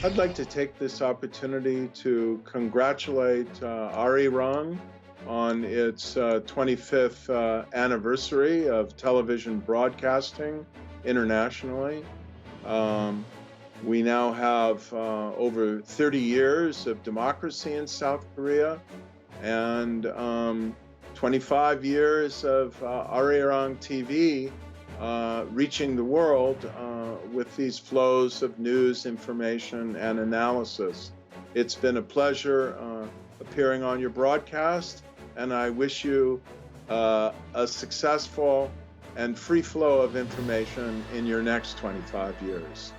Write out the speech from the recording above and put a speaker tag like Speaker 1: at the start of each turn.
Speaker 1: I'd like to take this opportunity to congratulate Arirang on its 25th anniversary of television broadcasting internationally. We now have over 30 years of democracy in South Korea and 25 years of Ari랑TV reaching the world with these flows of news, information, and analysis. It's been a pleasure appearing on your broadcast, and I wish you a successful and free flow of information in your next 25 years.